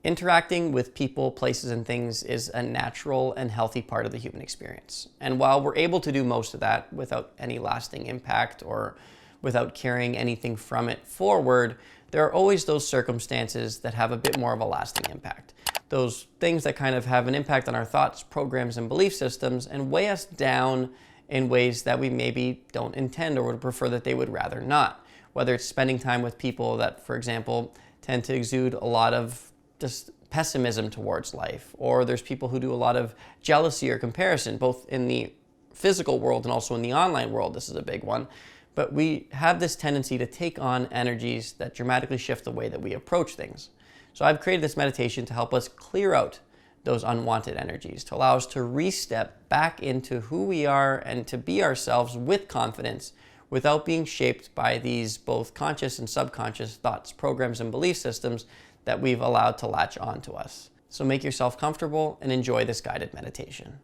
Interacting with people, places, and things is a natural and healthy part of the human experience. And while we're able to do most of that without any lasting impact or without carrying anything from it forward, there are always those circumstances that have a bit more of a lasting impact. Those things that kind of have an impact on our thoughts, programs, and belief systems and weigh us down in ways that we maybe don't intend or would prefer that they would rather not. Whether it's spending time with people that, for example, tend to exude a lot of just pessimism towards life, or there's people who do a lot of jealousy or comparison, both in the physical world and also in the online world. This is a big one. But we have this tendency to take on energies that dramatically shift the way that we approach things. So I've created this meditation to help us clear out those unwanted energies, to allow us to re-step back into who we are and to be ourselves with confidence without being shaped by these both conscious and subconscious thoughts, programs, and belief systems that we've allowed to latch onto us. So make yourself comfortable and enjoy this guided meditation.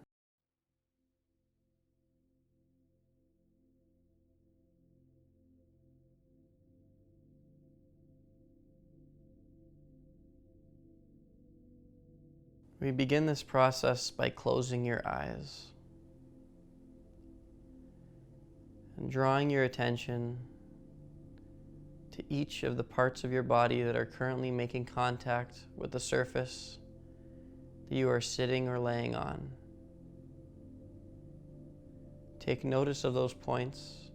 We begin this process by closing your eyes and drawing your attention to each of the parts of your body that are currently making contact with the surface that you are sitting or laying on. Take notice of those points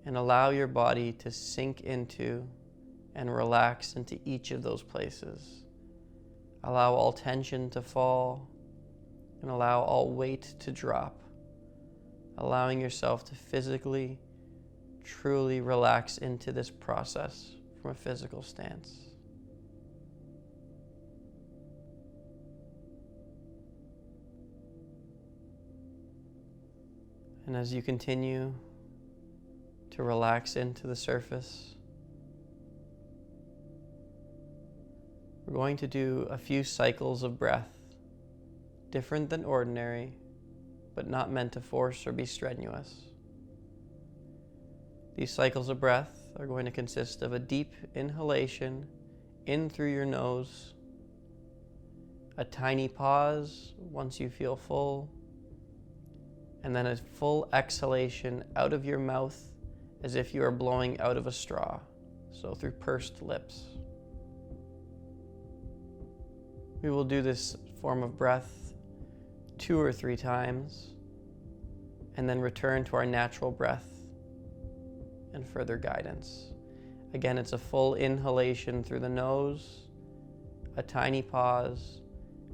and allow your body to sink into and relax into each of those places. Allow all tension to fall and allow all weight to drop, allowing yourself to physically truly relax into this process from a physical stance. And as you continue to relax into the surface, we're going to do a few cycles of breath, different than ordinary, but not meant to force or be strenuous. These cycles of breath are going to consist of a deep inhalation in through your nose, a tiny pause once you feel full, and then a full exhalation out of your mouth as if you are blowing out of a straw, so through pursed lips. We will do this form of breath 2 or 3 times, and then return to our natural breath and further guidance. Again, it's a full inhalation through the nose, a tiny pause,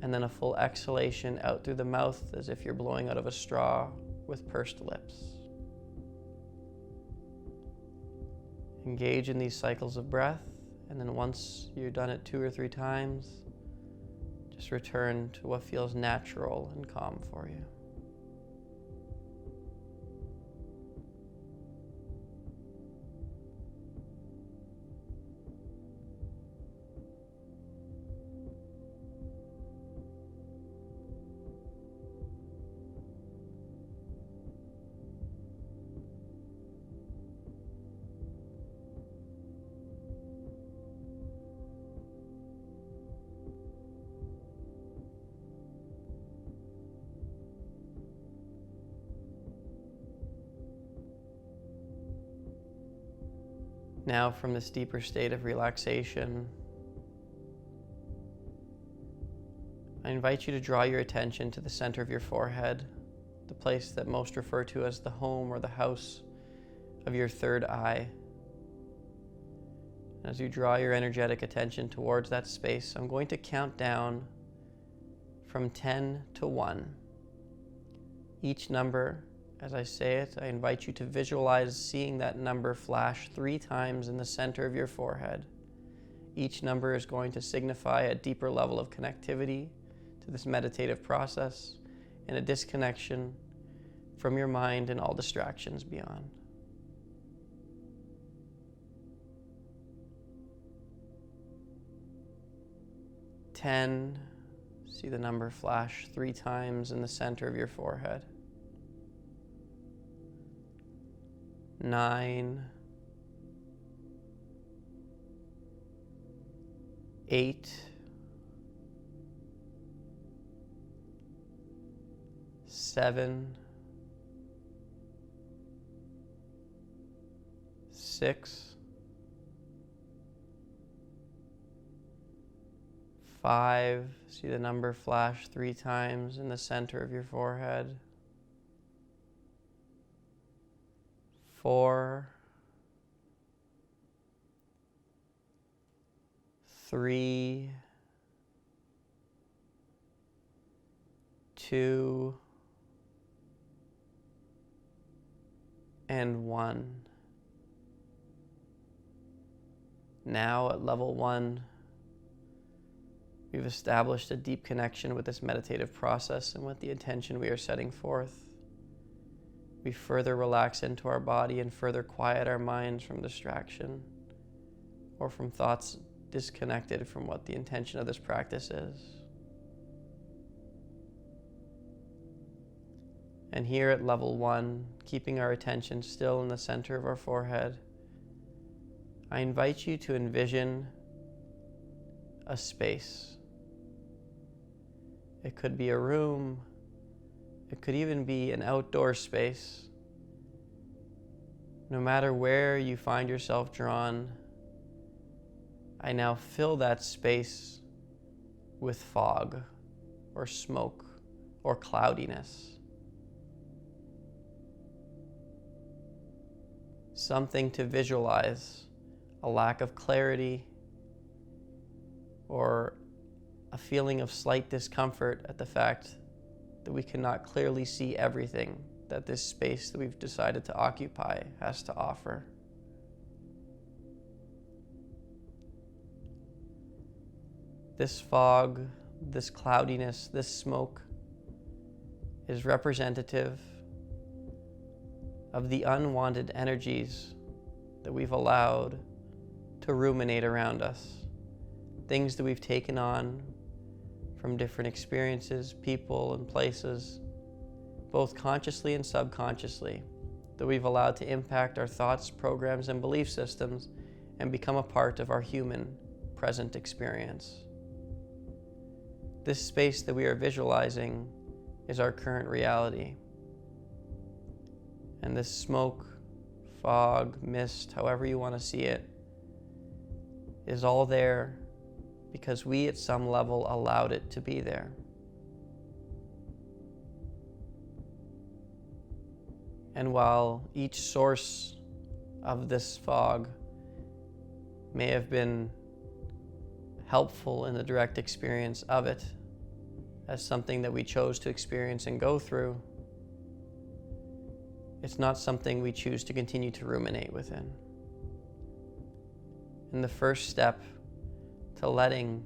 and then a full exhalation out through the mouth as if you're blowing out of a straw with pursed lips. Engage in these cycles of breath, and then once you've done it 2 or 3 times, just return to what feels natural and calm for you. Now, from this deeper state of relaxation, I invite you to draw your attention to the center of your forehead, the place that most refer to as the home or the house of your third eye. As you draw your energetic attention towards that space, I'm going to count down from 10 to 1. Each number, as I say it, I invite you to visualize seeing that number flash 3 times in the center of your forehead. Each number is going to signify a deeper level of connectivity to this meditative process and a disconnection from your mind and all distractions beyond. 10, see the number flash 3 times in the center of your forehead. 9, 8, 7, 6, 5, see the number flash 3 times in the center of your forehead. 4, 3, 2, and 1. Now at level 1, we've established a deep connection with this meditative process and with the intention we are setting forth. We further relax into our body and further quiet our minds from distraction or from thoughts disconnected from what the intention of this practice is. And here at level 1, keeping our attention still in the center of our forehead, I invite you to envision a space. It could be a room. It could even be an outdoor space. No matter where you find yourself drawn, I now fill that space with fog or smoke or cloudiness. Something to visualize, a lack of clarity or a feeling of slight discomfort at the fact that we cannot clearly see everything that this space that we've decided to occupy has to offer. This fog, this cloudiness, this smoke is representative of the unwanted energies that we've allowed to ruminate around us, things that we've taken on from different experiences, people, and places, both consciously and subconsciously, that we've allowed to impact our thoughts, programs, and belief systems and become a part of our human present experience. This space that we are visualizing is our current reality. And this smoke, fog, mist, however you want to see it, is all there because we at some level allowed it to be there. And while each source of this fog may have been helpful in the direct experience of it as something that we chose to experience and go through, it's not something we choose to continue to ruminate within. And the first step to letting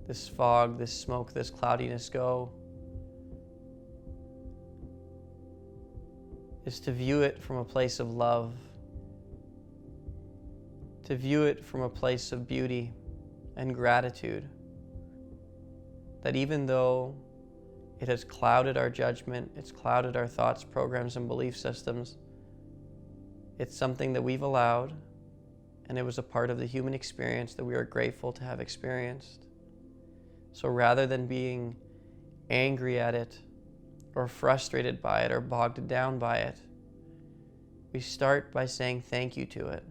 this fog, this smoke, this cloudiness go is to view it from a place of love, to view it from a place of beauty and gratitude, that even though it has clouded our judgment, it's clouded our thoughts, programs, and belief systems, it's something that we've allowed, and it was a part of the human experience that we are grateful to have experienced. So rather than being angry at it, or frustrated by it, or bogged down by it, we start by saying thank you to it.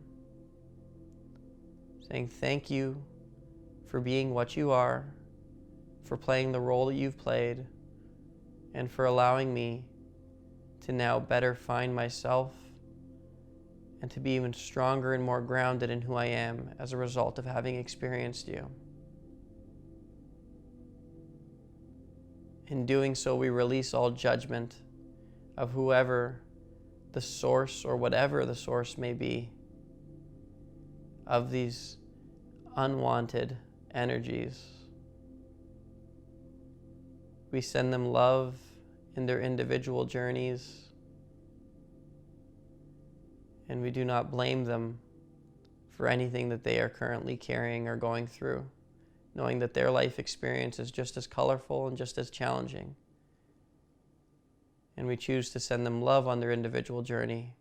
Saying thank you for being what you are, for playing the role that you've played, and for allowing me to now better find myself and to be even stronger and more grounded in who I am as a result of having experienced you. In doing so, we release all judgment of whoever the source or whatever the source may be of these unwanted energies. We send them love in their individual journeys, and we do not blame them for anything that they are currently carrying or going through, knowing that their life experience is just as colorful and just as challenging. And we choose to send them love on their individual journey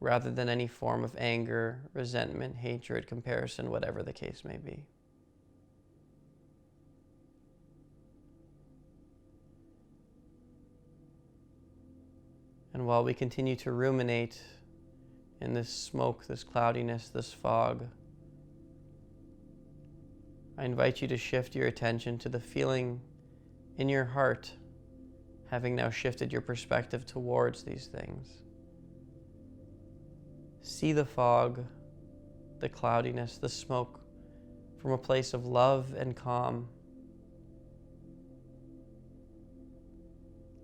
rather than any form of anger, resentment, hatred, comparison, whatever the case may be. And while we continue to ruminate in this smoke, this cloudiness, this fog, I invite you to shift your attention to the feeling in your heart, having now shifted your perspective towards these things. See the fog, the cloudiness, the smoke from a place of love and calm.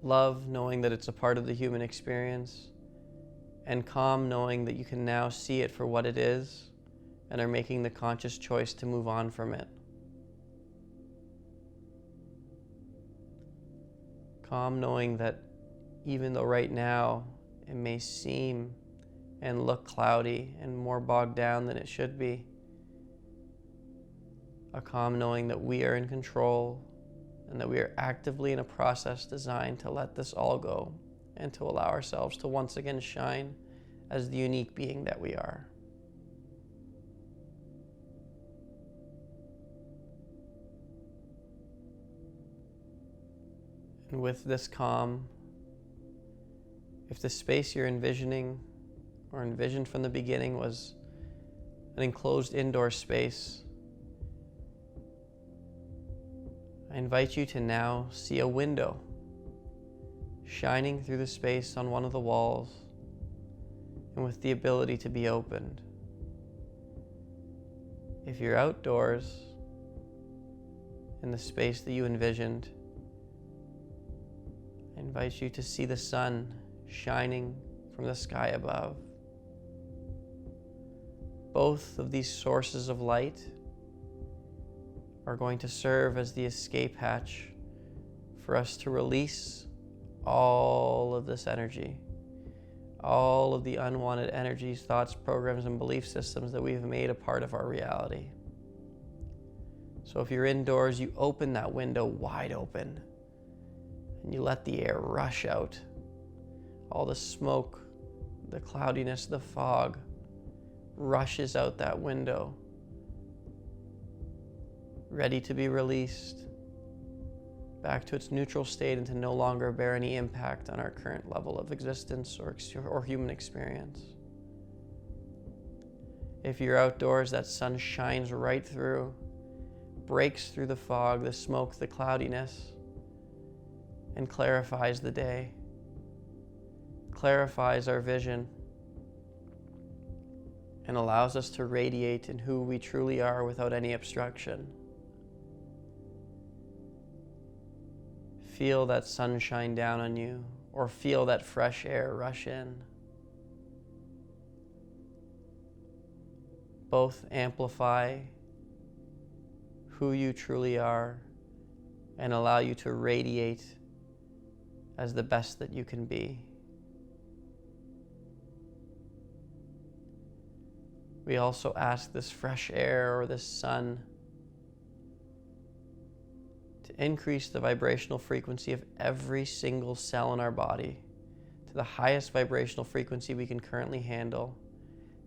Love, knowing that it's a part of the human experience, and calm, knowing that you can now see it for what it is and are making the conscious choice to move on from it. Calm, knowing that even though right now it may seem and look cloudy and more bogged down than it should be, a calm knowing that we are in control and that we are actively in a process designed to let this all go and to allow ourselves to once again shine as the unique being that we are. And with this calm, if the space you're envisioning or envisioned from the beginning was an enclosed indoor space, I invite you to now see a window shining through the space on one of the walls and with the ability to be opened. If you're outdoors in the space that you envisioned, I invite you to see the sun shining from the sky above. Both of these sources of light are going to serve as the escape hatch for us to release all of this energy, all of the unwanted energies, thoughts, programs, and belief systems that we've made a part of our reality. So if you're indoors, you open that window wide open and you let the air rush out. All the smoke, the cloudiness, the fog rushes out that window, ready to be released back to its neutral state and to no longer bear any impact on our current level of existence or human experience. If you're outdoors, that sun shines right through, breaks through the fog, the smoke, the cloudiness, and clarifies the day, clarifies our vision, and allows us to radiate in who we truly are without any obstruction. Feel that sunshine down on you, or feel that fresh air rush in. Both amplify who you truly are and allow you to radiate as the best that you can be. We also ask this fresh air or this sun to increase the vibrational frequency of every single cell in our body to the highest vibrational frequency we can currently handle,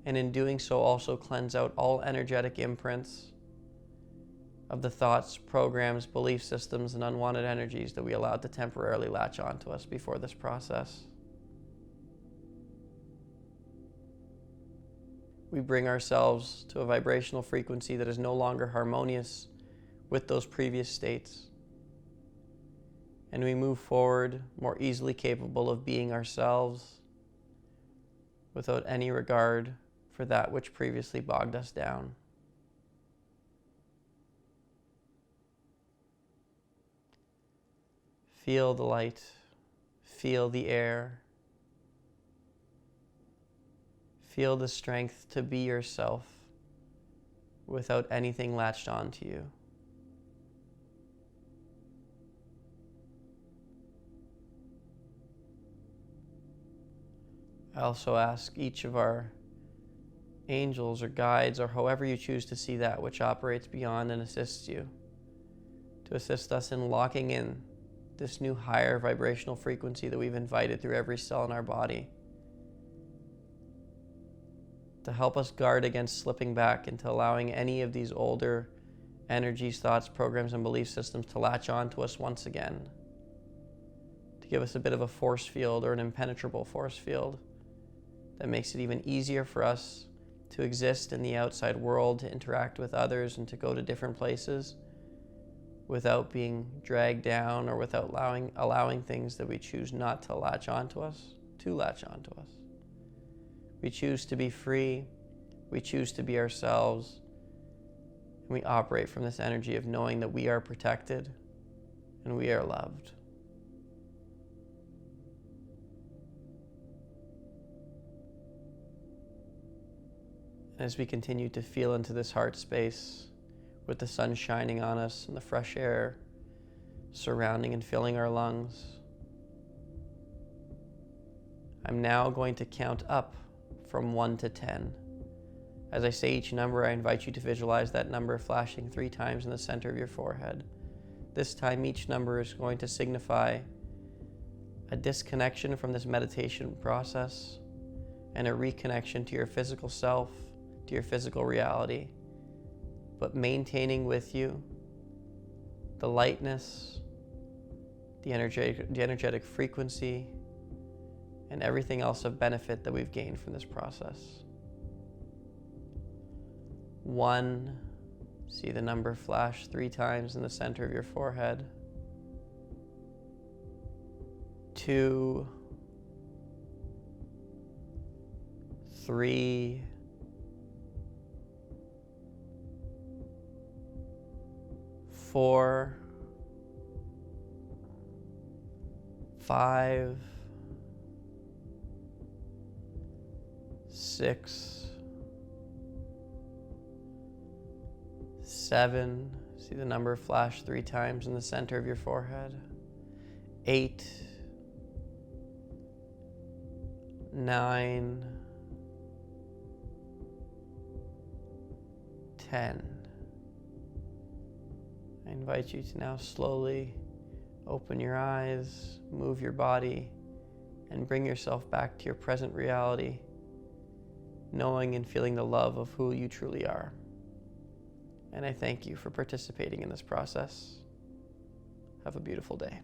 and in doing so also cleanse out all energetic imprints of the thoughts, programs, belief systems, and unwanted energies that we allowed to temporarily latch onto us before this process. We bring ourselves to a vibrational frequency that is no longer harmonious with those previous states. And we move forward more easily capable of being ourselves without any regard for that which previously bogged us down. Feel the light, feel the air, feel the strength to be yourself without anything latched onto you. I also ask each of our angels or guides, or however you choose to see that which operates beyond and assists you, to assist us in locking in this new higher vibrational frequency that we've invited through every cell in our body, to help us guard against slipping back into allowing any of these older energies, thoughts, programs, and belief systems to latch on to us once again, to give us a bit of a force field or an impenetrable force field that makes it even easier for us to exist in the outside world, to interact with others, and to go to different places without being dragged down or without allowing things that we choose not to latch onto us to latch onto us. We choose to be free. We choose to be ourselves. And we operate from this energy of knowing that we are protected and we are loved. As we continue to feel into this heart space with the sun shining on us and the fresh air surrounding and filling our lungs, I'm now going to count up from 1 to 10. As I say each number, I invite you to visualize that number flashing 3 times in the center of your forehead. This time, each number is going to signify a disconnection from this meditation process and a reconnection to your physical self, to your physical reality, but maintaining with you the lightness, the energetic frequency, and everything else of benefit that we've gained from this process. 1, see the number flash 3 times in the center of your forehead. 2, 3, 4, 5, 6, 7, see the number flash 3 times in the center of your forehead. 8, 9, 10. I invite you to now slowly open your eyes, move your body, and bring yourself back to your present reality, knowing and feeling the love of who you truly are. And I thank you for participating in this process. Have a beautiful day.